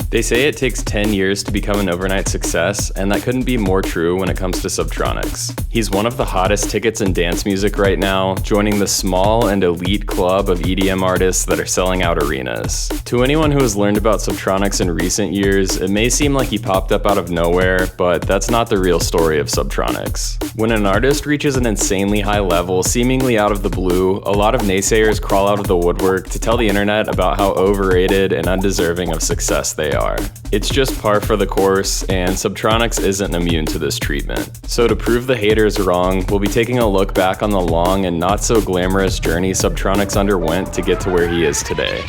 They say it takes 10 years to become an overnight success, and that couldn't be more true when it comes to Subtronics. He's one of the hottest tickets in dance music right now, joining the small and elite club of EDM artists that are selling out arenas. To anyone who has learned about Subtronics in recent years, it may seem like he popped up out of nowhere, but that's not the real story of Subtronics. When an artist reaches an insanely high level, seemingly out of the blue, a lot of naysayers crawl out of the woodwork to tell the internet about how overrated and undeserving of success they are. It's just par for the course, and Subtronics isn't immune to this treatment. So to prove the haters wrong, we'll be taking a look back on the long and not so glamorous journey Subtronics underwent to get to where he is today.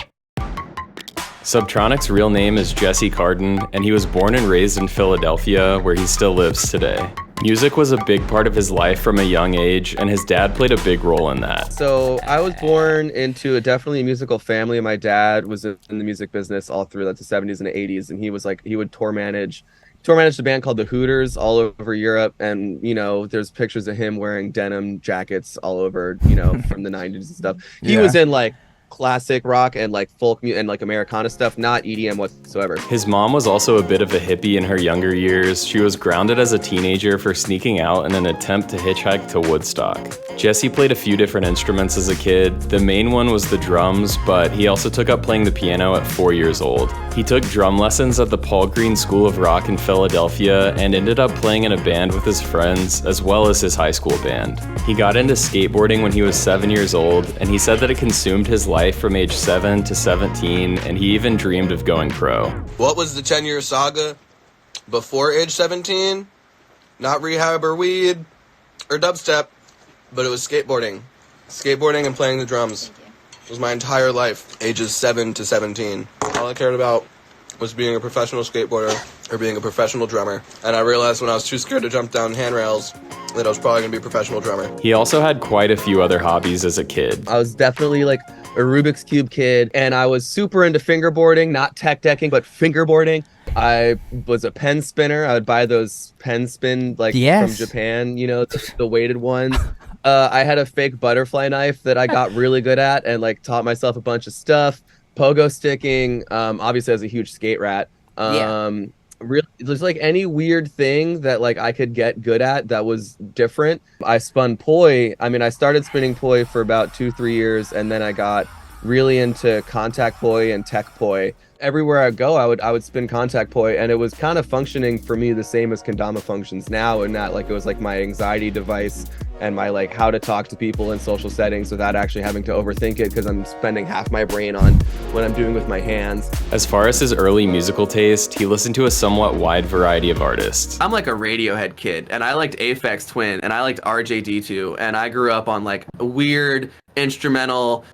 Subtronics' real name is Jesse Kardon, and he was born and raised in Philadelphia, where he still lives today. Music was a big part of his life from a young age, and his dad played a big role in that. So I was born into a definitely musical family. My dad was in the music business all through the 70s and 80s, and he would tour manage a band called the Hooters all over Europe, and there's pictures of him wearing denim jackets all over, from the 90s and stuff. He was in like classic rock and like folk and like Americana stuff, not EDM whatsoever. His mom was also a bit of a hippie in her younger years. She was grounded as a teenager for sneaking out in an attempt to hitchhike to Woodstock. Jesse played a few different instruments as a kid. The main one was the drums, but he also took up playing the piano at 4 years old. He took drum lessons at the Paul Green School of Rock in Philadelphia and ended up playing in a band with his friends as well as his high school band. He got into skateboarding when he was 7 years old, and he said that it consumed his life from age 7 to 17, and he even dreamed of going pro. What was the 10-year saga before age 17? Not rehab or weed or dubstep, but it was skateboarding. Skateboarding and playing the drums. It was my entire life, ages 7 to 17. All I cared about was being a professional skateboarder or being a professional drummer. And I realized when I was too scared to jump down handrails that I was probably going to be a professional drummer. He also had quite a few other hobbies as a kid. I was definitely like a Rubik's Cube kid, and I was super into fingerboarding, not tech decking, but fingerboarding. I was a pen spinner. I would buy those pen spin from Japan, the weighted ones. I had a fake butterfly knife that I got really good at and like taught myself a bunch of stuff. Pogo sticking, obviously I was a huge skate rat. Really, there's like any weird thing that like I could get good at that was different. I spun poi. I started spinning poi for about 2-3 years, and then I got really into contact poi and tech poi. Everywhere I go, I would spin contact poi, and it was kind of functioning for me the same as kendama functions now, and that like it was like my anxiety device and my like how to talk to people in social settings without actually having to overthink it, because I'm spending half my brain on what I'm doing with my hands. As far as his early musical taste, he listened to a somewhat wide variety of artists. I'm like a Radiohead kid, and I liked Aphex Twin, and I liked RJD2, and I grew up on like a weird instrumental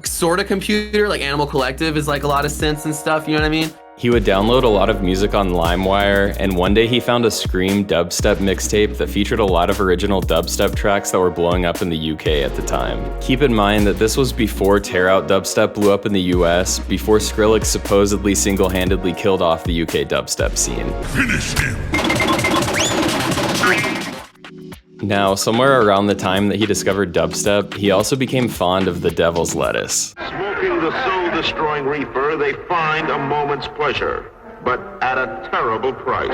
sort of computer, like Animal Collective is like a lot of synths and stuff, you know what I mean? He would download a lot of music on LimeWire, and one day he found a Scream dubstep mixtape that featured a lot of original dubstep tracks that were blowing up in the UK at the time. Keep in mind that this was before Tear Out dubstep blew up in the US, before Skrillex supposedly single-handedly killed off the UK dubstep scene. Finish him! Now, somewhere around the time that he discovered dubstep, he also became fond of the Devil's Lettuce. Smoking the soul-destroying reefer, they find a moment's pleasure, but at a terrible price.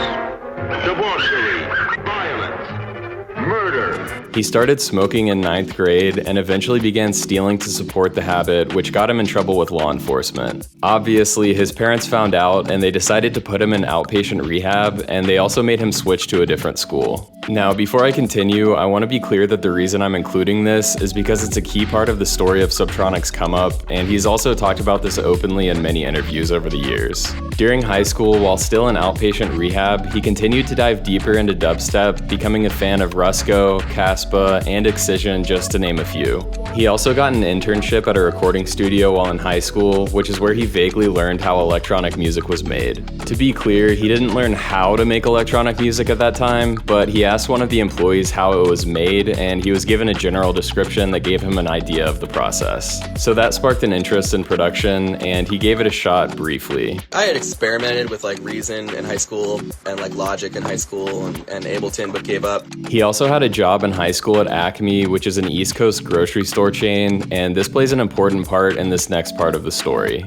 Debauchery, violence, murder. He started smoking in 9th grade and eventually began stealing to support the habit, which got him in trouble with law enforcement. Obviously, his parents found out and they decided to put him in outpatient rehab, and they also made him switch to a different school. Now, before I continue, I want to be clear that the reason I'm including this is because it's a key part of the story of Subtronics' come up, and he's also talked about this openly in many interviews over the years. During high school, while still in outpatient rehab, he continued to dive deeper into dubstep, becoming a fan of Rusko, Caspa, and Excision, just to name a few. He also got an internship at a recording studio while in high school, which is where he vaguely learned how electronic music was made. To be clear, he didn't learn how to make electronic music at that time, but he asked one of the employees how it was made, and he was given a general description that gave him an idea of the process. So that sparked an interest in production, and he gave it a shot briefly. I had experimented with like Reason in high school and like Logic in high school and Ableton, but gave up. He also had a job in high school at Acme, which is an East Coast grocery store chain, and this plays an important part in this next part of the story.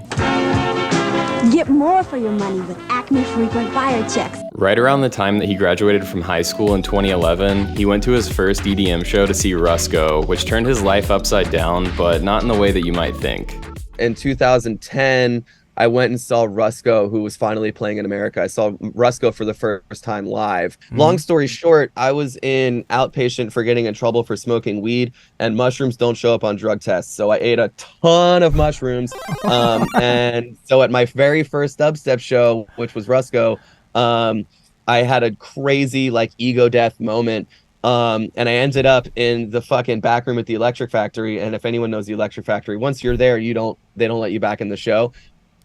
Yep, get more for your money with Acme frequent buyer checks. Right around the time that he graduated from high school in 2011, he went to his first EDM show to see Rusko, which turned his life upside down, but not in the way that you might think. In 2010, I went and saw Rusko, who was finally playing in America. I saw Rusko for the first time live. Long story short, I was in outpatient for getting in trouble for smoking weed, and mushrooms don't show up on drug tests. So I ate a ton of mushrooms. And so at my very first dubstep show, which was Rusko, I had a crazy like ego death moment. And I ended up in the fucking back room at the Electric Factory. And if anyone knows the Electric Factory, once you're there, they don't let you back in the show.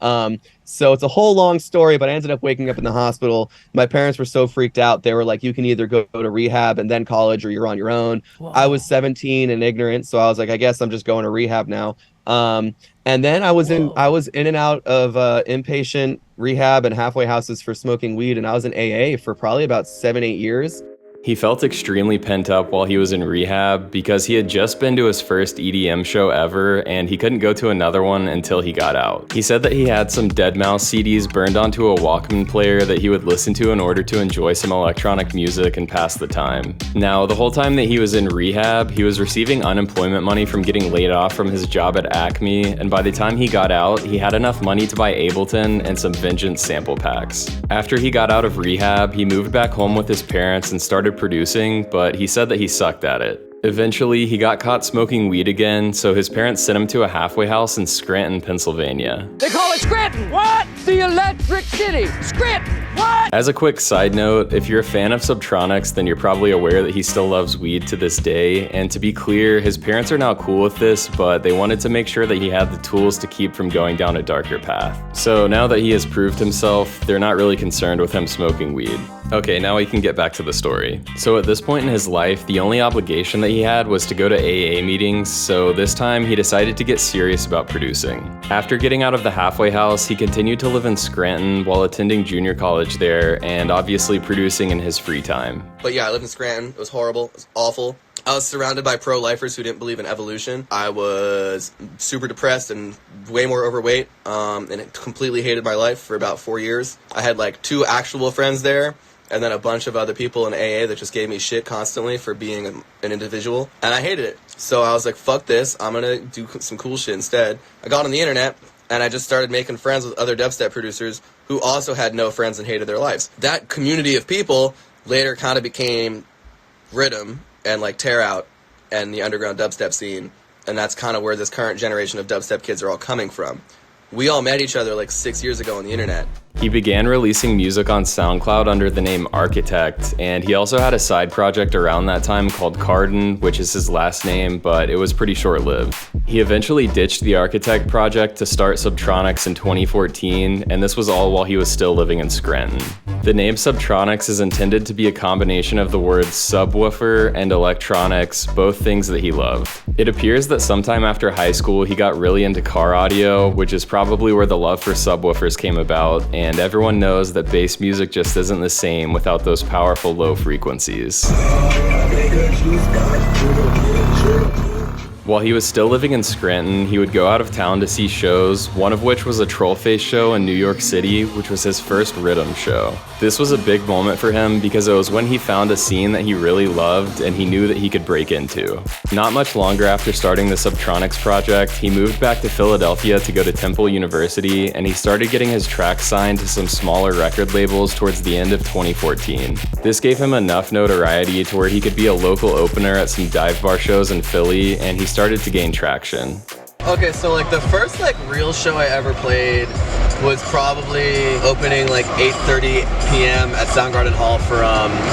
So it's a whole long story, but I ended up waking up in the hospital. My parents were so freaked out. They were like, you can either go to rehab and then college, or you're on your own. Whoa. I was 17 and ignorant. So I was like, I guess I'm just going to rehab now. And then I was in and out of inpatient rehab and halfway houses for smoking weed. And I was in AA for probably about 7-8 years. He felt extremely pent up while he was in rehab because he had just been to his first EDM show ever, and he couldn't go to another one until he got out. He said that he had some deadmau CDs burned onto a Walkman player that he would listen to in order to enjoy some electronic music and pass the time. Now, the whole time that he was in rehab, he was receiving unemployment money from getting laid off from his job at Acme, and by the time he got out, he had enough money to buy Ableton and some Vengeance sample packs. After he got out of rehab, he moved back home with his parents and started producing, but he said that he sucked at it. Eventually, he got caught smoking weed again, so his parents sent him to a halfway house in Scranton, Pennsylvania. They call it Scranton! What? The Electric City! Scranton! What? As a quick side note, if you're a fan of Subtronics, then you're probably aware that he still loves weed to this day, and to be clear, his parents are now cool with this, but they wanted to make sure that he had the tools to keep from going down a darker path. So now that he has proved himself, they're not really concerned with him smoking weed. Okay, now we can get back to the story. So at this point in his life, the only obligation that he had was to go to AA meetings, so this time he decided to get serious about producing. After getting out of the halfway house, he continued to live in Scranton while attending junior college there and obviously producing in his free time. But yeah, I lived in Scranton. It was horrible. It was awful. I was surrounded by pro-lifers who didn't believe in evolution. I was super depressed and way more overweight, and completely hated my life for about 4 years. I had like 2 actual friends there, and then a bunch of other people in AA that just gave me shit constantly for being an individual, and I hated it. So I was like, fuck this, I'm gonna do some cool shit instead. I got on the internet, and I just started making friends with other dubstep producers who also had no friends and hated their lives. That community of people later kind of became Rhythm and like Tear Out and the underground dubstep scene, and that's kind of where this current generation of dubstep kids are all coming from. We all met each other like 6 years ago on the internet. He began releasing music on SoundCloud under the name Architect, and he also had a side project around that time called Kardon, which is his last name, but it was pretty short-lived. He eventually ditched the Architect project to start Subtronics in 2014, and this was all while he was still living in Scranton. The name Subtronics is intended to be a combination of the words subwoofer and electronics, both things that he loved. It appears that sometime after high school he got really into car audio, which is probably where the love for subwoofers came about, and everyone knows that bass music just isn't the same without those powerful low frequencies. While he was still living in Scranton, he would go out of town to see shows, one of which was a Trollface show in New York City, which was his first Rhythm show. This was a big moment for him because it was when he found a scene that he really loved and he knew that he could break into. Not much longer after starting the Subtronics project, he moved back to Philadelphia to go to Temple University, and he started getting his tracks signed to some smaller record labels towards the end of 2014. This gave him enough notoriety to where he could be a local opener at some dive bar shows in Philly, and he started to gain traction. Okay, so like the first like real show I ever played was probably opening like 8:30 p.m. at Soundgarden Hall for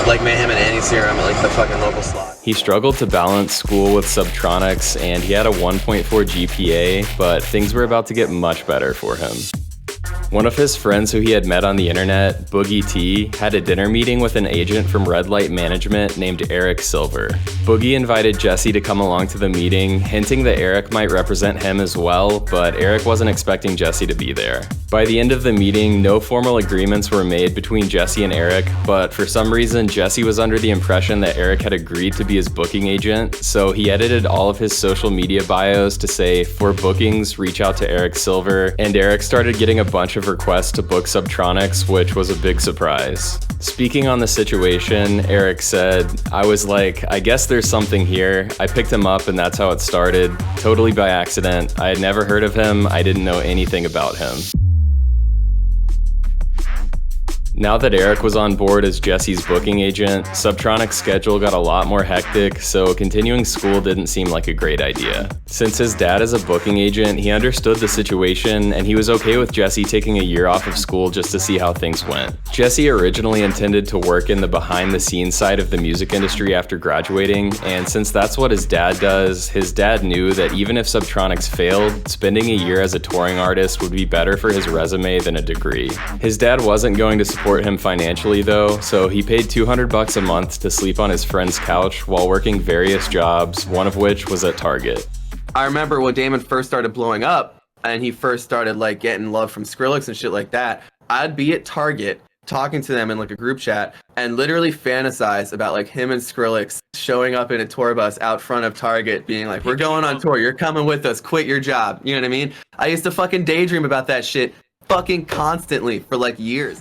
like Mayhem and Anti-Serum at like the fucking local slot. He struggled to balance school with Subtronics, and he had a 1.4 GPA, but things were about to get much better for him. One of his friends who he had met on the internet, Boogie T, had a dinner meeting with an agent from Red Light Management named Eric Silver. Boogie invited Jesse to come along to the meeting, hinting that Eric might represent him as well, but Eric wasn't expecting Jesse to be there. By the end of the meeting, no formal agreements were made between Jesse and Eric, but for some reason, Jesse was under the impression that Eric had agreed to be his booking agent, so he edited all of his social media bios to say, "For bookings, reach out to Eric Silver," and Eric started getting a bunch of of requests to book Subtronics, which was a big surprise. Speaking on the situation, Eric said, "I was like, I guess there's something here. I picked him up and that's how it started. Totally by accident. I had never heard of him. I didn't know anything about him." Now that Eric was on board as Jesse's booking agent, Subtronics' schedule got a lot more hectic, so continuing school didn't seem like a great idea. Since his dad is a booking agent, he understood the situation, and he was okay with Jesse taking a year off of school just to see how things went. Jesse originally intended to work in the behind-the-scenes side of the music industry after graduating, and since that's what his dad does, his dad knew that even if Subtronics failed, spending a year as a touring artist would be better for his resume than a degree. His dad wasn't going to support him financially though, so he paid $200 a month to sleep on his friend's couch while working various jobs, one of which was at Target. I remember when Damon first started blowing up and he first started like getting love from Skrillex and shit like that, I'd be at Target talking to them in like a group chat and literally fantasize about like him and Skrillex showing up in a tour bus out front of Target being like, "We're going on tour, you're coming with us, quit your job." You know what I mean? I used to fucking daydream about that shit fucking constantly for like years.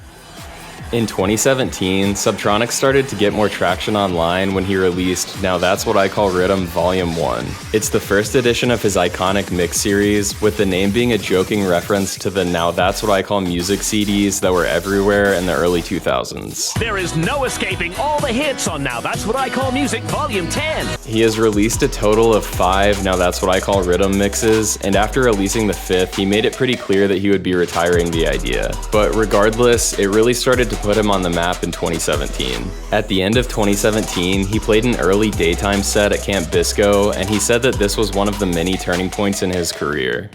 In 2017, Subtronics started to get more traction online when he released Now That's What I Call Rhythm Volume 1. It's the first edition of his iconic mix series, with the name being a joking reference to the Now That's What I Call Music CDs that were everywhere in the early 2000s. There is no escaping all the hits on Now That's What I Call Music Volume 10. He has released a total of 5 Now That's What I Call Rhythm mixes, and after releasing the 5th, he made it pretty clear that he would be retiring the idea. But regardless, it really started to put him on the map in 2017. At the end of 2017, he played an early daytime set at Camp Bisco, and he said that this was one of the many turning points in his career.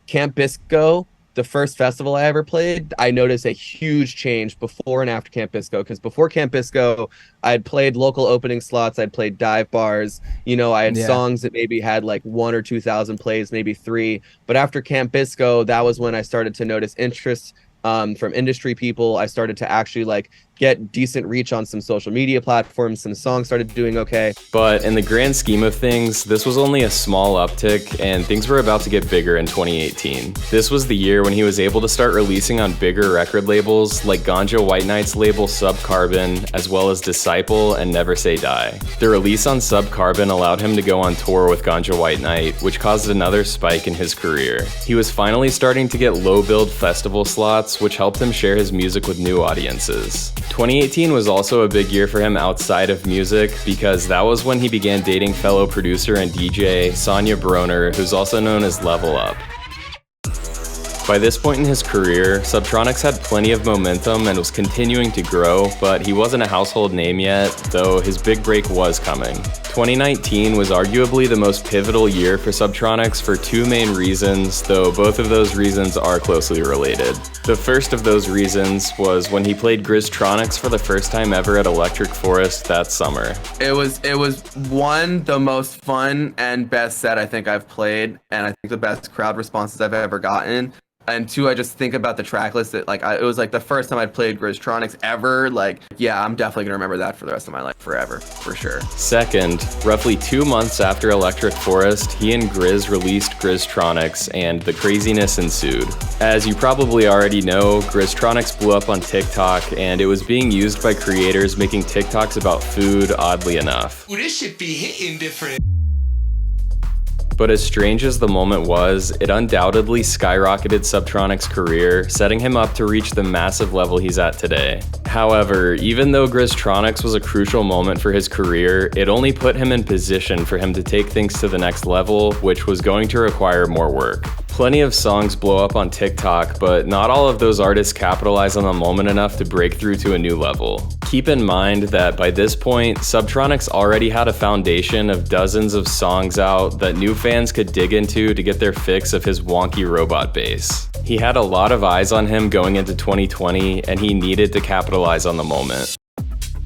Camp Bisco, the first festival I ever played, I noticed a huge change before and after Camp Bisco, because before Camp Bisco, I'd played local opening slots, I'd played dive bars, you know, I had songs that maybe had like 1,000 or 2,000 plays, maybe 3. But after Camp Bisco, that was when I started to notice interest from industry people. I started to actually like get decent reach on some social media platforms. Some songs started doing okay. But in the grand scheme of things, this was only a small uptick, and things were about to get bigger in 2018. This was the year when he was able to start releasing on bigger record labels like Ganja White Knight's label Subcarbon, as well as Disciple and Never Say Die. The release on Subcarbon allowed him to go on tour with Ganja White Knight, which caused another spike in his career. He was finally starting to get low-billed festival slots, which helped him share his music with new audiences. 2018 was also a big year for him outside of music, because that was when he began dating fellow producer and DJ Sonia Broner, who's also known as Level Up. By this point in his career, Subtronics had plenty of momentum and was continuing to grow, but he wasn't a household name yet, though his big break was coming. 2019 was arguably the most pivotal year for Subtronics for 2 main reasons, though both of those reasons are closely related. The first of those reasons was when he played Griztronics for the first time ever at Electric Forest that summer. It was one, the most fun and best set I think I've played, and I think the best crowd responses I've ever gotten. And 2, I just think about the track list that it was like the first time I'd played Griztronics ever. Like, yeah, I'm definitely gonna remember that for the rest of my life, forever, for sure. Second, roughly 2 months after Electric Forest, he and Grizz released Griztronics, and the craziness ensued. As you probably already know, Griztronics blew up on TikTok, and it was being used by creators making TikToks about food, oddly enough. Ooh, this shit be hitting different. But as strange as the moment was, it undoubtedly skyrocketed Subtronics' career, setting him up to reach the massive level he's at today. However, even though Griztronics was a crucial moment for his career, it only put him in position for him to take things to the next level, which was going to require more work. Plenty of songs blow up on TikTok, but not all of those artists capitalize on the moment enough to break through to a new level. Keep in mind that by this point, Subtronics already had a foundation of dozens of songs out that new fans could dig into to get their fix of his wonky robot bass. He had a lot of eyes on him going into 2020, and he needed to capitalize on the moment.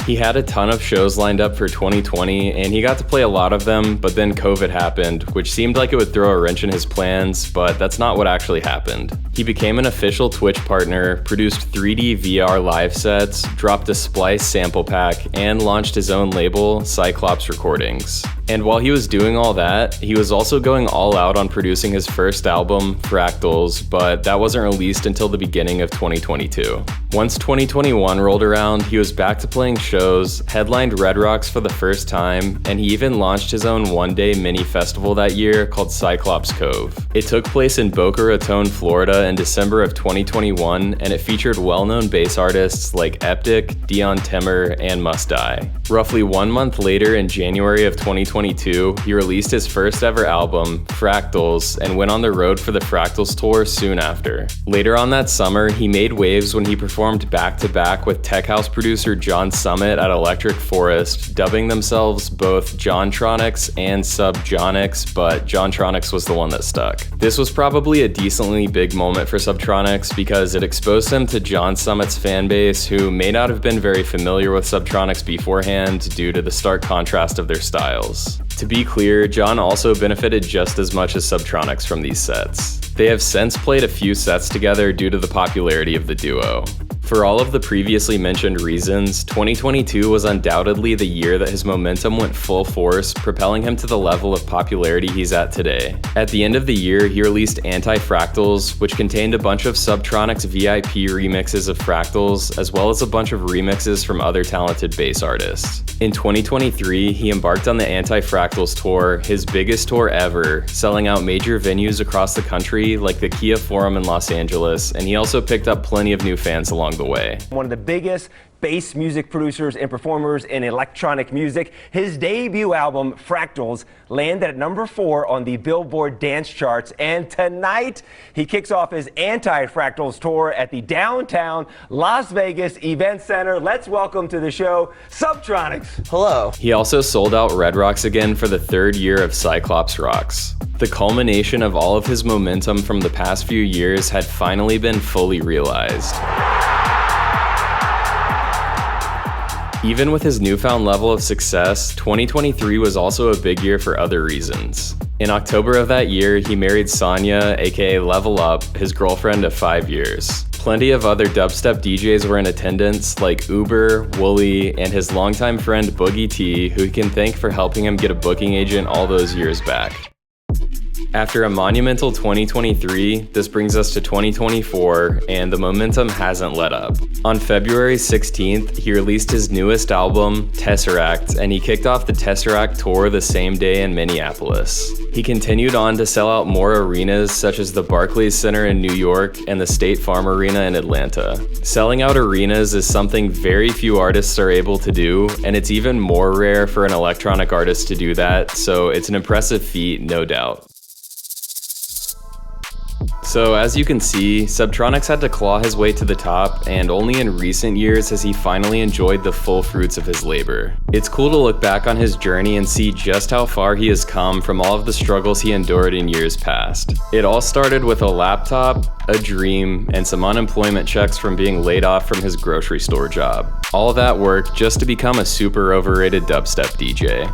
He had a ton of shows lined up for 2020, and he got to play a lot of them, but then COVID happened, which seemed like it would throw a wrench in his plans, but that's not what actually happened. He became an official Twitch partner, produced 3D VR live sets, dropped a Splice sample pack, and launched his own label, Cyclops Recordings. And while he was doing all that, he was also going all out on producing his first album, Fractals, but that wasn't released until the beginning of 2022. Once 2021 rolled around, he was back to playing shows, headlined Red Rocks for the first time, and he even launched his own one-day mini festival that year called Cyclops Cove. It took place in Boca Raton, Florida in December of 2021, and it featured well-known bass artists like Eptic, Dion Timmer, and Must Die. Roughly 1 month later, in January of 2022, he released his first ever album, Fractals, and went on the road for the Fractals tour soon after. Later on that summer, he made waves when he performed back-to-back with tech house producer John Summit at Electric Forest, dubbing themselves both Griztronics and Subtronics, but Griztronics was the one that stuck. This was probably a decently big moment for Subtronics because it exposed him to John Summit's fan base, who may not have been very familiar with Subtronics beforehand due to the stark contrast of their styles. To be clear, John also benefited just as much as Subtronics from these sets. They have since played a few sets together due to the popularity of the duo. For all of the previously mentioned reasons, 2022 was undoubtedly the year that his momentum went full force, propelling him to the level of popularity he's at today. At the end of the year, he released Anti-Fractals, which contained a bunch of Subtronics VIP remixes of Fractals, as well as a bunch of remixes from other talented bass artists. In 2023, he embarked on the Anti-Fractals tour, his biggest tour ever, selling out major venues across the country like the Kia Forum in Los Angeles, and he also picked up plenty of new fans along the way. One of the biggest bass music producers and performers in electronic music. His debut album, Fractals, landed at number 4 on the Billboard dance charts, and tonight he kicks off his Anti-Fractals tour at the downtown Las Vegas Event Center. Let's welcome to the show, Subtronics. Hello. He also sold out Red Rocks again for the 3rd year of Cyclops Rocks. The culmination of all of his momentum from the past few years had finally been fully realized. Even with his newfound level of success, 2023 was also a big year for other reasons. In October of that year, he married Sonia, aka Level Up, his girlfriend of 5 years. Plenty of other dubstep DJs were in attendance, like Uber, Wooly, and his longtime friend Boogie T, who he can thank for helping him get a booking agent all those years back. After a monumental 2023, this brings us to 2024, and the momentum hasn't let up. On February 16th, he released his newest album, Tesseract, and he kicked off the Tesseract tour the same day in Minneapolis. He continued on to sell out more arenas such as the Barclays Center in New York and the State Farm Arena in Atlanta. Selling out arenas is something very few artists are able to do, and it's even more rare for an electronic artist to do that, so it's an impressive feat, no doubt. So as you can see, Subtronics had to claw his way to the top, and only in recent years has he finally enjoyed the full fruits of his labor. It's cool to look back on his journey and see just how far he has come from all of the struggles he endured in years past. It all started with a laptop, a dream, and some unemployment checks from being laid off from his grocery store job. All that work just to become a super overrated dubstep DJ.